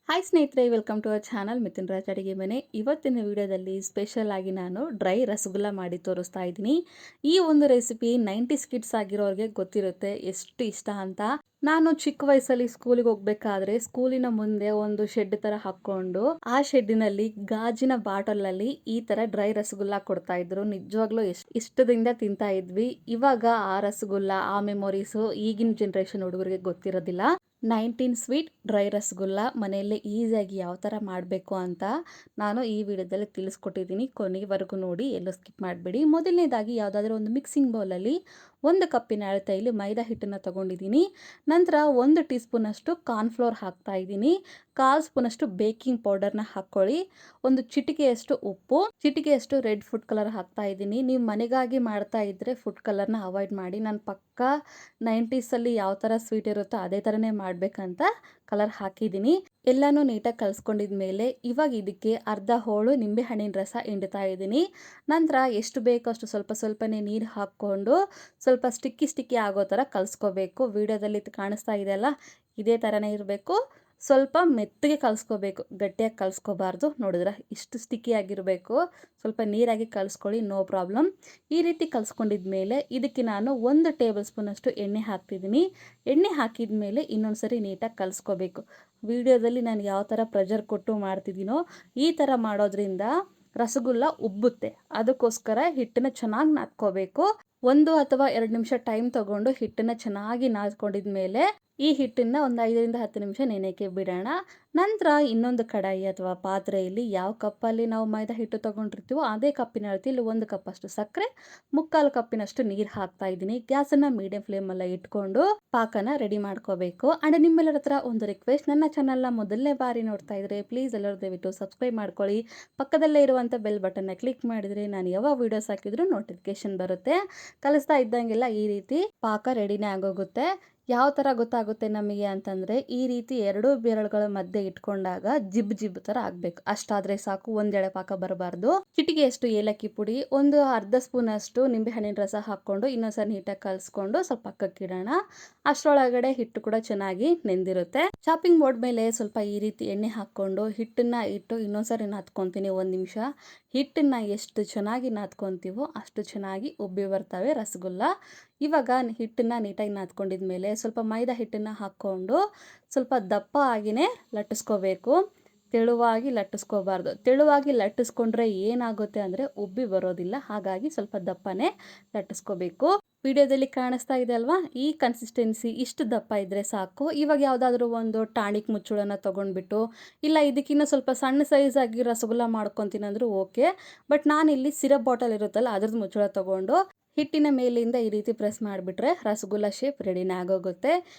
Hi ಸ್ನೇಹಿತರೆ, welcome to our channel Mithun Raj ಅಡಿಗೆ ಮನೆ. ಇವತ್ತಿನ ವಿಡಿಯೋದಲ್ಲಿ ಸ್ಪೆಷಲ್ ಆಗಿ ನಾನು ಡ್ರೈ ರಸಗುಲ್ಲ ಮಾಡಿ ತೋರಿಸ್ತಾ ಇದ್ದೀನಿ. ಈ ಒಂದು ರೆಸಿಪಿ 90s ಕಿಡ್ಸ್ ಆಗಿರೋರಿಗೆ ಗೊತ್ತಿರುತ್ತೆ ಎಷ್ಟು ಇಷ್ಟ ಅಂತ. ನಾನು ಚಿಕ್ಕ ವಯಸ್ಸಲ್ಲಿ ಸ್ಕೂಲಿಗೆ ಹೋಗ್ಬೇಕಾದ್ರೆ ಸ್ಕೂಲಿನ ಮುಂದೆ ಒಂದು ಶೆಡ್ ತರ ಹಾಕೊಂಡು ಆ ಶೆಡ್ಡಿನಲ್ಲಿ ಗಾಜಿನ ಬಾಟಲ್ ಅಲ್ಲಿ ಈ ತರ ಡ್ರೈ ರಸಗುಲ್ಲ ಕೊಡ್ತಾ ಇದ್ರು. ನಿಜವಾಗ್ಲೂ ಇಷ್ಟದಿಂದ ತಿಂತಾ ಇದ್ವಿ. ಇವಾಗ ಆ ರಸಗುಲ್ಲ, ಆ ಮೆಮೊರೀಸ್ ಈಗಿನ ಜನರೇಷನ್ ಹುಡುಗರಿಗೆ ಗೊತ್ತಿರೋದಿಲ್ಲ. 19 ಸ್ವೀಟ್ ಡ್ರೈ ರಸಗುಲ್ಲ ಮನೆಯಲ್ಲೇ ಈಸಿಯಾಗಿ ಯಾವ ಥರ ಮಾಡಬೇಕು ಅಂತ ನಾನು ಈ ವಿಡಿಯೋದಲ್ಲಿ ತಿಳಿಸ್ಕೊಟ್ಟಿದ್ದೀನಿ. ಕೊನೆವರೆಗೂ ನೋಡಿ, ಎಲ್ಲೂ ಸ್ಕಿಪ್ ಮಾಡಬೇಡಿ. ಮೊದಲನೇದಾಗಿ ಯಾವುದಾದ್ರೂ ಒಂದು ಮಿಕ್ಸಿಂಗ್ ಬೌಲಲ್ಲಿ 1 ಕಪ್ಪಿನ ಅಳತೆಯಲ್ಲಿ ಮೈದಾ ಹಿಟ್ಟನ್ನು ತೊಗೊಂಡಿದ್ದೀನಿ. ನಂತರ 1 ಟೀ ಸ್ಪೂನಷ್ಟು ಕಾರ್ನ್ಫ್ಲೋರ್ ಹಾಕ್ತಾ ಇದ್ದೀನಿ. 1/4 ಸ್ಪೂನಷ್ಟು ಬೇಕಿಂಗ್ ಪೌಡರ್ನ ಹಾಕ್ಕೊಳ್ಳಿ. 1 ಚಿಟಿಕೆಯಷ್ಟು ಉಪ್ಪು, ಚಿಟಿಕೆಯಷ್ಟು ರೆಡ್ ಫುಡ್ ಕಲರ್ ಹಾಕ್ತಾ ಇದ್ದೀನಿ. ನೀವು ಮನೆಗಾಗಿ ಮಾಡ್ತಾ ಇದ್ದರೆ ಫುಡ್ ಕಲರ್ನ ಅವಾಯ್ಡ್ ಮಾಡಿ. ನಾನು ಪಕ್ಕಾ 90ಸಲ್ಲಿ ಯಾವ ಥರ ಸ್ವೀಟ್ ಇರುತ್ತೋ ಅದೇ ಥರನೇ ಮಾಡಬೇಕಂತ ಕಲರ್ ಹಾಕಿದ್ದೀನಿ. ಎಲ್ಲನೂ ನೀಟಾಗಿ ಕಲಿಸ್ಕೊಂಡಿದ್ಮೇಲೆ ಇವಾಗ ಇದಕ್ಕೆ ಅರ್ಧ ಹೋಳು ನಿಂಬೆಹಣ್ಣಿನ ರಸ ಹಿಂಡ್ತಾ ಇದ್ದೀನಿ. ನಂತರ ಎಷ್ಟು ಬೇಕೋ ಅಷ್ಟು ಸ್ವಲ್ಪ ಸ್ವಲ್ಪನೇ ನೀರು ಹಾಕ್ಕೊಂಡು ಸ್ವಲ್ಪ ಸ್ಟಿಕ್ಕಿ ಆಗೋ ಥರ ಕಲಿಸ್ಕೋಬೇಕು. ವಿಡಿಯೋದಲ್ಲಿ ಕಾಣಿಸ್ತಾ ಇದೆಯಲ್ಲ, ಇದೇ ಥರನೇ ಇರಬೇಕು. ಸ್ವಲ್ಪ ಮೆತ್ತಗೆ ಕಲಿಸ್ಕೋಬೇಕು, ಗಟ್ಟಿಯಾಗಿ ಕಲಿಸ್ಕೋಬಾರ್ದು. ನೋಡಿದ್ರೆ ಇಷ್ಟು ಸ್ಟಿಕ್ಕಿ ಆಗಿರಬೇಕು. ಸ್ವಲ್ಪ ನೀರಾಗಿ ಕಲಿಸ್ಕೊಳ್ಳಿ, ನೋ ಪ್ರಾಬ್ಲಮ್. ಈ ರೀತಿ ಕಲಿಸ್ಕೊಂಡಿದ್ಮೇಲೆ ಇದಕ್ಕೆ ನಾನು 1 ಟೇಬಲ್ ಸ್ಪೂನಷ್ಟು ಎಣ್ಣೆ ಹಾಕ್ತಿದ್ದೀನಿ. ಎಣ್ಣೆ ಹಾಕಿದ ಮೇಲೆ ಇನ್ನೊಂದು ಸರಿ ನೀಟಾಗಿ ಕಲಿಸ್ಕೋಬೇಕು. ವಿಡಿಯೋದಲ್ಲಿ ನಾನು ಯಾವ ಥರ ಪ್ರೆಷರ್ ಕೊಟ್ಟು ಮಾಡ್ತಿದ್ದೀನೋ ಈ ಥರ ಮಾಡೋದ್ರಿಂದ ರಸಗುಲ್ಲ ಉಬ್ಬುತ್ತೆ. ಅದಕ್ಕೋಸ್ಕರ ಹಿಟ್ಟನ್ನು ಚೆನ್ನಾಗಿ ನಾದ್ಕೋಬೇಕು. 1 ಅಥವಾ 2 ನಿಮಿಷ ಟೈಮ್ ತಗೊಂಡು ಹಿಟ್ಟನ್ನು ಚೆನ್ನಾಗಿ ನಾದ್ಕೊಂಡಿದ್ಮೇಲೆ ಈ ಹಿಟ್ಟನ್ನು ಒಂದು 5ರಿಂದ 10 ನಿಮಿಷ ನೆನೆಯಕ್ಕೆ ಬಿಡೋಣ. ನಂತರ ಇನ್ನೊಂದು ಕಡಾಯಿ ಅಥವಾ ಪಾತ್ರೆಯಲ್ಲಿ ಯಾವ ಕಪ್ಪಲ್ಲಿ ನಾವು ಮೈದಾ ಹಿಟ್ಟು ತೊಗೊಂಡಿರ್ತೀವೋ ಅದೇ ಕಪ್ಪಿನ ಅಳತೆಯಲ್ಲಿ 1 ಕಪ್ಪಷ್ಟು ಸಕ್ಕರೆ, 3/4 ಕಪ್ಪಿನಷ್ಟು ನೀರು ಹಾಕ್ತಾ ಇದ್ದೀನಿ. ಗ್ಯಾಸನ್ನು ಮೀಡಿಯಂ ಫ್ಲೇಮಲ್ಲಿ ಇಟ್ಕೊಂಡು ಪಾಕನ ರೆಡಿ ಮಾಡ್ಕೋಬೇಕು. ಆ್ಯಂಡ್ ನಿಮ್ಮೆಲ್ಲರ ಹತ್ರ ಒಂದು ರಿಕ್ವೆಸ್ಟ್, ನನ್ನ ಚಾನಲ್ನ ಮೊದಲನೇ ಬಾರಿ ನೋಡ್ತಾ ಇದ್ರೆ ಪ್ಲೀಸ್ ಎಲ್ಲರೂ ದಯವಿಟ್ಟು ಸಬ್ಸ್ಕ್ರೈಬ್ ಮಾಡ್ಕೊಳ್ಳಿ. ಪಕ್ಕದಲ್ಲೇ ಇರುವಂಥ ಬೆಲ್ ಬಟನ್ನ ಕ್ಲಿಕ್ ಮಾಡಿದರೆ ನಾನು ಯಾವಾಗ ವೀಡಿಯೋಸ್ ಹಾಕಿದ್ರೂ ನೋಟಿಫಿಕೇಶನ್ ಬರುತ್ತೆ. ಕಲಿಸ್ತಾ ಇದ್ದಂಗೆಲ್ಲ ಈ ರೀತಿ ಪಾಕ ರೆಡಿನೇ ಆಗೋಗುತ್ತೆ. ಯಾವ ಥರ ಗೊತ್ತಾಗುತ್ತೆ ನಮಗೆ ಅಂತಂದರೆ, ಈ ರೀತಿ 2 ಬೆರಳುಗಳ ಮಧ್ಯೆ ಇಟ್ಕೊಂಡಾಗ ಜಿಬ್ ಥರ ಆಗಬೇಕು. ಅಷ್ಟಾದರೆ ಸಾಕು, ಒಂದೆಳೆ ಪಾಕ ಬರಬಾರ್ದು. ಚಿಟಿಕೆಯಷ್ಟು ಏಲಕ್ಕಿ ಪುಡಿ, ಒಂದು ಅರ್ಧ ಸ್ಪೂನಷ್ಟು ನಿಂಬೆಹಣ್ಣಿನ ರಸ ಹಾಕ್ಕೊಂಡು ಇನ್ನೊಂದ್ಸರಿ ನೀಟಾಗಿ ಕಲಿಸ್ಕೊಂಡು ಸ್ವಲ್ಪ ಪಕ್ಕಕ್ಕಿಡೋಣ. ಅಷ್ಟರೊಳಗಡೆ ಹಿಟ್ಟು ಕೂಡ ಚೆನ್ನಾಗಿ ನೆಂದಿರುತ್ತೆ. ಚಾಪಿಂಗ್ ಬೋರ್ಡ್ ಮೇಲೆ ಸ್ವಲ್ಪ ಈ ರೀತಿ ಎಣ್ಣೆ ಹಾಕ್ಕೊಂಡು ಹಿಟ್ಟನ್ನು ಇಟ್ಟು ಇನ್ನೊಂದ್ಸರಿ ನಾದ್ಕೊತೀನಿ 1 ನಿಮಿಷ. ಹಿಟ್ಟನ್ನು ಎಷ್ಟು ಚೆನ್ನಾಗಿ ನಾದ್ಕೊತೀವೋ ಅಷ್ಟು ಚೆನ್ನಾಗಿ ಉಬ್ಬಿ ಬರ್ತವೆ ರಸಗುಲ್ಲ. ಇವಾಗ ಹಿಟ್ಟನ್ನು ನೀಟಾಗಿ ನಾದ್ಕೊಂಡಿದ್ಮೇಲೆ ಸ್ವಲ್ಪ ಮೈದಾ ಹಿಟ್ಟನ್ನು ಹಾಕ್ಕೊಂಡು ಸ್ವಲ್ಪ ದಪ್ಪ ಆಗಿನೇ ಲಟ್ಟಿಸ್ಕೋಬೇಕು. ತೆಳುವಾಗಿ ಲಟ್ಟಿಸ್ಕೋಬಾರ್ದು. ತೆಳುವಾಗಿ ಲಟ್ಟಿಸ್ಕೊಂಡ್ರೆ ಏನಾಗುತ್ತೆ ಅಂದರೆ ಉಬ್ಬಿ ಬರೋದಿಲ್ಲ. ಹಾಗಾಗಿ ಸ್ವಲ್ಪ ದಪ್ಪನೇ ಲಟ್ಟಿಸ್ಕೋಬೇಕು. ವಿಡಿಯೋದಲ್ಲಿ ಕಾಣಿಸ್ತಾ ಇದೆ ಅಲ್ವಾ, ಈ ಕನ್ಸಿಸ್ಟೆನ್ಸಿ ಇಷ್ಟು ದಪ್ಪ ಇದ್ದರೆ ಸಾಕು. ಇವಾಗ ಯಾವುದಾದ್ರೂ ಒಂದು ಟಾನಿಕ್ ಮುಚ್ಚಳನ ತೊಗೊಂಡ್ಬಿಟ್ಟು, ಇಲ್ಲ ಇದಕ್ಕಿಂತ ಸ್ವಲ್ಪ ಸಣ್ಣ ಸೈಜಾಗಿ ರಸಗುಲ್ಲ ಮಾಡ್ಕೊತೀನಿ ಅಂದರೂ ಓಕೆ. ಬಟ್ ನಾನಿಲ್ಲಿ ಸಿರಪ್ ಬಾಟಲ್ ಇರುತ್ತಲ್ಲ ಅದ್ರದ್ದು ಮುಚ್ಚಳ ತೊಗೊಂಡು ಹಿಟ್ಟಿನ ಮೇಲಿಂದ ಈ ರೀತಿ ಪ್ರೆಸ್ ಮಾಡಿಬಿಟ್ರೆ ರಸಗುಲ್ಲ ಶೇಪ್ ರೆಡಿನೇ ಆಗೋಗುತ್ತೆ.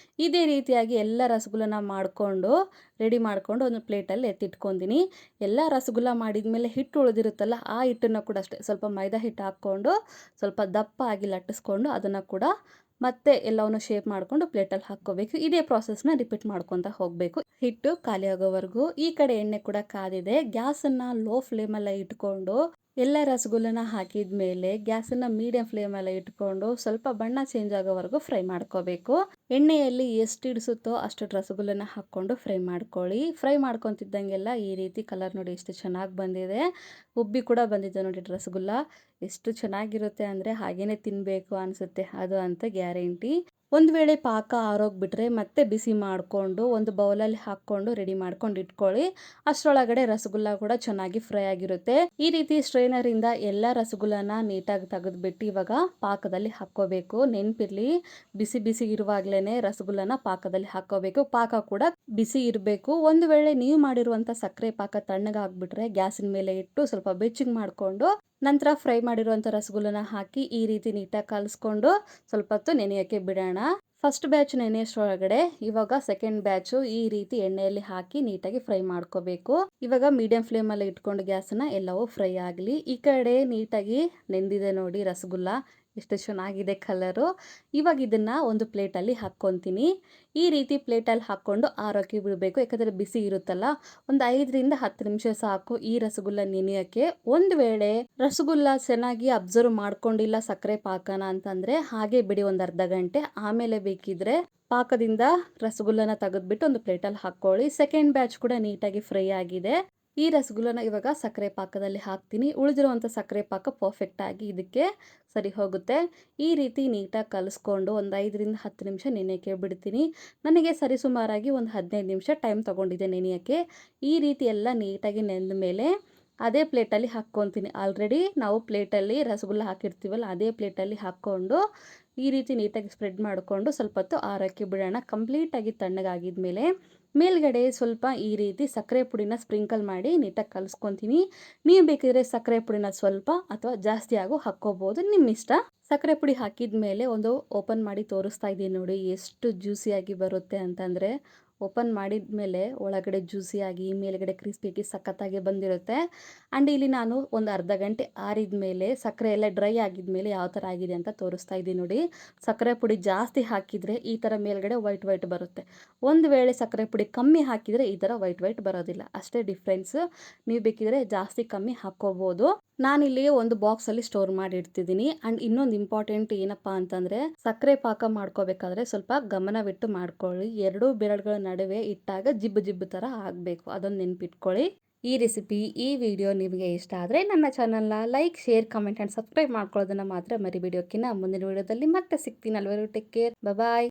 ಇದೇ ರೀತಿಯಾಗಿ ಎಲ್ಲ ರಸಗುಲ್ಲನ ಮಾಡಿಕೊಂಡು ರೆಡಿ ಮಾಡಿಕೊಂಡು ಒಂದು ಪ್ಲೇಟಲ್ಲಿ ಎತ್ತಿಟ್ಕೊತೀನಿ. ಎಲ್ಲ ರಸಗುಲ್ಲ ಮಾಡಿದ್ಮೇಲೆ ಹಿಟ್ಟು ಉಳಿದಿರುತ್ತಲ್ಲ ಆ ಹಿಟ್ಟನ್ನು ಕೂಡ ಅಷ್ಟೇ ಸ್ವಲ್ಪ ಮೈದಾ ಹಿಟ್ಟು ಹಾಕ್ಕೊಂಡು ಸ್ವಲ್ಪ ದಪ್ಪ ಆಗಿ ಲಟ್ಟಿಸ್ಕೊಂಡು ಅದನ್ನು ಕೂಡ ಮತ್ತೆ ಎಲ್ಲವನ್ನು ಶೇಪ್ ಮಾಡಿಕೊಂಡು ಪ್ಲೇಟಲ್ಲಿ ಹಾಕ್ಕೋಬೇಕು. ಇದೇ ಪ್ರಾಸೆಸ್ನ ರಿಪೀಟ್ ಮಾಡ್ಕೊತಾ ಹೋಗಬೇಕು ಹಿಟ್ಟು ಖಾಲಿ ಆಗೋವರೆಗೂ. ಈ ಕಡೆ ಎಣ್ಣೆ ಕೂಡ ಕಾದಿದೆ. ಗ್ಯಾಸನ್ನು ಲೋ ಫ್ಲೇಮಲ್ಲೇ ಇಟ್ಕೊಂಡು ಎಲ್ಲ ರಸಗುಲ್ಲನ ಹಾಕಿದ ಮೇಲೆ ಗ್ಯಾಸನ್ನು ಮೀಡಿಯಂ ಫ್ಲೇಮಲ್ಲೇ ಇಟ್ಕೊಂಡು ಸ್ವಲ್ಪ ಬಣ್ಣ ಚೇಂಜ್ ಆಗೋವರೆಗೂ ಫ್ರೈ ಮಾಡ್ಕೋಬೇಕು. ಎಣ್ಣೆಯಲ್ಲಿ ಎಷ್ಟು ಇಡಿಸುತ್ತೋ ಅಷ್ಟು ರಸಗುಲ್ಲನ ಹಾಕ್ಕೊಂಡು ಫ್ರೈ ಮಾಡ್ಕೊಳ್ಳಿ. ಫ್ರೈ ಮಾಡ್ಕೊತಿದ್ದಂಗೆಲ್ಲ ಈ ರೀತಿ ಕಲರ್ ನೋಡಿ ಎಷ್ಟು ಚೆನ್ನಾಗಿ ಬಂದಿದೆ. ಉಬ್ಬಿ ಕೂಡ ಬಂದಿದೆ ನೋಡಿ ರಸಗುಲ್ಲ. ಎಷ್ಟು ಚೆನ್ನಾಗಿರುತ್ತೆ ಅಂದರೆ ಹಾಗೇನೆ ತಿನ್ನಬೇಕು ಅನಿಸುತ್ತೆ, ಅದು ಅಂತ ಗ್ಯಾರಂಟಿ. ಒಂದು ವೇಳೆ ಪಾಕ ಆರೋಗ್ಬಿಟ್ರೆ ಮತ್ತೆ ಬಿಸಿ ಮಾಡಿಕೊಂಡು ಒಂದು ಬೌಲಲ್ಲಿ ಹಾಕ್ಕೊಂಡು ರೆಡಿ ಮಾಡ್ಕೊಂಡು ಇಟ್ಕೊಳ್ಳಿ. ಅಷ್ಟರೊಳಗಡೆ ರಸಗುಲ್ಲ ಕೂಡ ಚೆನ್ನಾಗಿ ಫ್ರೈ ಆಗಿರುತ್ತೆ. ಈ ರೀತಿ ಸ್ಟ್ರೈನರಿಂದ ಎಲ್ಲ ರಸಗುಲ್ಲನ ನೀಟಾಗಿ ತೆಗೆದ್ಬಿಟ್ಟು ಇವಾಗ ಪಾಕದಲ್ಲಿ ಹಾಕ್ಕೋಬೇಕು. ನೆನಪಿರ್ಲಿ, ಬಿಸಿ ಇರುವಾಗಲೇ ರಸಗುಲ್ಲನ ಪಾಕದಲ್ಲಿ ಹಾಕ್ಕೋಬೇಕು. ಪಾಕ ಕೂಡ ಬಿಸಿ ಇರಬೇಕು. ಒಂದು ವೇಳೆ ನೀವು ಮಾಡಿರುವಂಥ ಸಕ್ಕರೆ ಪಾಕ ತಣ್ಣಗಾಗ್ಬಿಟ್ರೆ ಗ್ಯಾಸಿನ ಮೇಲೆ ಇಟ್ಟು ಸ್ವಲ್ಪ ಬೆಚ್ಚಗೆ ಮಾಡಿಕೊಂಡು ನಂತರ ಫ್ರೈ ಮಾಡಿರುವಂಥ ರಸಗುಲ್ಲನ ಹಾಕಿ ಈ ರೀತಿ ನೀಟಾಗಿ ಕಲಿಸ್ಕೊಂಡು ಸ್ವಲ್ಪ ಹೊತ್ತು ನೆನೆಯೋಕ್ಕೆ ಬಿಡೋಣ. ಫಸ್ಟ್ ಬ್ಯಾಚ್ ನೆನೆಯೋಷ್ಟರೊಳಗಡೆ ಇವಾಗ ಸೆಕೆಂಡ್ ಬ್ಯಾಚು ಈ ರೀತಿ ಎಣ್ಣೆಯಲ್ಲಿ ಹಾಕಿ ನೀಟಾಗಿ ಫ್ರೈ ಮಾಡ್ಕೋಬೇಕು. ಇವಾಗ ಮೀಡಿಯಂ ಫ್ಲೇಮಲ್ಲಿ ಇಟ್ಕೊಂಡು ಗ್ಯಾಸನ್ನ ಎಲ್ಲವೂ ಫ್ರೈ ಆಗಲಿ. ಈ ಕಡೆ ನೀಟಾಗಿ ನೆಂದಿದೆ ನೋಡಿ ರಸಗುಲ್ಲ. ಎಷ್ಟು ಚೆನ್ನಾಗಿದೆ ಕಲರು. ಇವಾಗ ಇದನ್ನು ಒಂದು ಪ್ಲೇಟಲ್ಲಿ ಹಾಕ್ಕೊತೀನಿ. ಈ ರೀತಿ ಪ್ಲೇಟಲ್ಲಿ ಹಾಕ್ಕೊಂಡು ಆರೋಕ್ಕೆ ಬಿಡಬೇಕು. ಯಾಕಂದರೆ ಬಿಸಿ ಇರುತ್ತಲ್ಲ. ಒಂದು 5ರಿಂದ 10 ನಿಮಿಷ ಸಾಕು ಈ ರಸಗುಲ್ಲ ನೆನೆಯೋಕ್ಕೆ. ಒಂದು ವೇಳೆ ರಸಗುಲ್ಲ ಚೆನ್ನಾಗಿ ಅಬ್ಸರ್ವ್ ಮಾಡ್ಕೊಂಡಿಲ್ಲ ಸಕ್ಕರೆ ಪಾಕನ ಅಂತಂದರೆ ಹಾಗೆ ಬಿಡಿ ಒಂದು ಅರ್ಧ ಗಂಟೆ. ಆಮೇಲೆ ಬೇಕಿದ್ರೆ ಪಾಕದಿಂದ ರಸಗುಲ್ಲನ ತೆಗೆದ್ಬಿಟ್ಟು ಒಂದು ಪ್ಲೇಟಲ್ಲಿ ಹಾಕ್ಕೊಳ್ಳಿ. ಸೆಕೆಂಡ್ ಬ್ಯಾಚ್ ಕೂಡ ನೀಟಾಗಿ ಫ್ರೈ ಆಗಿದೆ. ಈ ರಸಗುಲ್ಲನ ಇವಾಗ ಸಕ್ಕರೆ ಪಾಕದಲ್ಲಿ ಹಾಕ್ತೀನಿ. ಉಳಿದಿರುವಂಥ ಸಕ್ಕರೆ ಪಾಕ ಪರ್ಫೆಕ್ಟಾಗಿ ಇದಕ್ಕೆ ಸರಿ ಹೋಗುತ್ತೆ. ಈ ರೀತಿ ನೀಟಾಗಿ ಕಲಿಸ್ಕೊಂಡು ಒಂದು 5ರಿಂದ 10 ನಿಮಿಷ ನೆನೆಯೋಕ್ಕೆ ಬಿಡ್ತೀನಿ. ನನಗೆ ಸರಿಸುಮಾರಾಗಿ ಒಂದು 15 ನಿಮಿಷ ಟೈಮ್ ತೊಗೊಂಡಿದೆ ನೆನೆಯೋಕ್ಕೆ. ಈ ರೀತಿ ಎಲ್ಲ ನೀಟಾಗಿ ನೆಂದ ಮೇಲೆ ಅದೇ ಪ್ಲೇಟಲ್ಲಿ ಹಾಕ್ಕೊತೀನಿ. ಆಲ್ರೆಡಿ ನಾವು ಪ್ಲೇಟಲ್ಲಿ ರಸಗುಲ್ಲ ಹಾಕಿರ್ತೀವಲ್ಲ ಅದೇ ಪ್ಲೇಟಲ್ಲಿ ಹಾಕ್ಕೊಂಡು ಈ ರೀತಿ ನೀಟಾಗಿ ಸ್ಪ್ರೆಡ್ ಮಾಡಿಕೊಂಡು ಸ್ವಲ್ಪ ಹೊತ್ತು ಆರೋಕ್ಕೆ ಬಿಡೋಣ. ಕಂಪ್ಲೀಟಾಗಿ ತಣ್ಣಗಾಗಿದ್ಮೇಲೆ ಮೇಲ್ಗಡೆ ಸ್ವಲ್ಪ ಈ ರೀತಿ ಸಕ್ಕರೆ ಪುಡಿನ ಸ್ಪ್ರಿಂಕಲ್ ಮಾಡಿ ನೀಟಾಗಿ ಕಲಿಸ್ಕೊತೀನಿ. ನೀವು ಬೇಕಿದ್ರೆ ಸಕ್ಕರೆ ಪುಡಿನ ಸ್ವಲ್ಪ ಅಥವಾ ಜಾಸ್ತಿ ಆಗೋ ಹಾಕ್ಕೋಬೋದು, ನಿಮ್ಮ ಇಷ್ಟ. ಸಕ್ಕರೆ ಪುಡಿ ಹಾಕಿದ ಮೇಲೆ ಒಂದು ಓಪನ್ ಮಾಡಿ ತೋರಿಸ್ತಾ ಇದ್ದೀನಿ ನೋಡಿ ಎಷ್ಟು ಜ್ಯೂಸಿಯಾಗಿ ಬರುತ್ತೆ ಅಂತಂದರೆ. ಓಪನ್ ಮಾಡಿದ ಮೇಲೆ ಒಳಗಡೆ ಜ್ಯೂಸಿಯಾಗಿ ಮೇಲ್ಗಡೆ ಕ್ರಿಸ್ಪಿಯಾಗಿ ಸಖತ್ತಾಗಿ ಬಂದಿರುತ್ತೆ. ಆ್ಯಂಡ್ ಇಲ್ಲಿ ನಾನು ಒಂದು ಅರ್ಧ ಗಂಟೆ ಆರಿದ ಮೇಲೆ ಸಕ್ಕರೆ ಎಲ್ಲ ಡ್ರೈ ಆಗಿದ ಮೇಲೆ ಯಾವ ಥರ ಆಗಿದೆ ಅಂತ ತೋರಿಸ್ತಾ ಇದ್ದೀನಿ ನೋಡಿ. ಸಕ್ಕರೆ ಪುಡಿ ಜಾಸ್ತಿ ಹಾಕಿದರೆ ಈ ಥರ ಮೇಲ್ಗಡೆ ವೈಟ್ ವೈಟ್ ಬರುತ್ತೆ. ಒಂದು ವೇಳೆ ಸಕ್ಕರೆ ಪುಡಿ ಕಮ್ಮಿ ಹಾಕಿದರೆ ಈ ಥರ ವೈಟ್ ವೈಟ್ ಬರೋದಿಲ್ಲ. ಅಷ್ಟೇ ಡಿಫ್ರೆನ್ಸ್. ನೀವು ಬೇಕಿದ್ರೆ ಜಾಸ್ತಿ ಕಮ್ಮಿ ಹಾಕ್ಕೋಬೋದು. ನಾನಿಲ್ಲಿ ಒಂದು ಬಾಕ್ಸಲ್ಲಿ ಸ್ಟೋರ್ ಮಾಡಿ ಇಡ್ತಿದ್ದೀನಿ. ಆ್ಯಂಡ್ ಇನ್ನೊಂದು ಇಂಪಾರ್ಟೆಂಟ್ ಏನಪ್ಪ ಅಂತಂದರೆ ಸಕ್ಕರೆ ಪಾಕ ಮಾಡ್ಕೋಬೇಕಾದ್ರೆ ಸ್ವಲ್ಪ ಗಮನವಿಟ್ಟು ಮಾಡ್ಕೊಳ್ಳಿ. ಎರಡೂ ಬೆರಳುಗಳ ನಡುವೆ ಇಟ್ಟಾಗ ಜಿಬ್ಬು ಜಿಬ್ಬು ಥರ ಆಗಬೇಕು, ಅದೊಂದು ನೆನ್ಪಿಟ್ಕೊಳ್ಳಿ. ಈ ರೆಸಿಪಿ ಈ ವಿಡಿಯೋ ನಿಮಗೆ ಇಷ್ಟ ಆದರೆ ನನ್ನ ಚಾನಲ್ನ like, share, comment and subscribe ಮಾಡ್ಕೊಳ್ಳೋದನ್ನು ಮಾತ್ರ ಮರಿಬೇಡಿ. ಓಕೆನಾ? ಮುಂದಿನ ವಿಡಿಯೋದಲ್ಲಿ ಮತ್ತೆ ಸಿಗ್ತೀನಿ. ಅಲ್ಲಿವರೆಗೂ ಟೇಕ್ ಕೇರ್. ಬಾಯ್.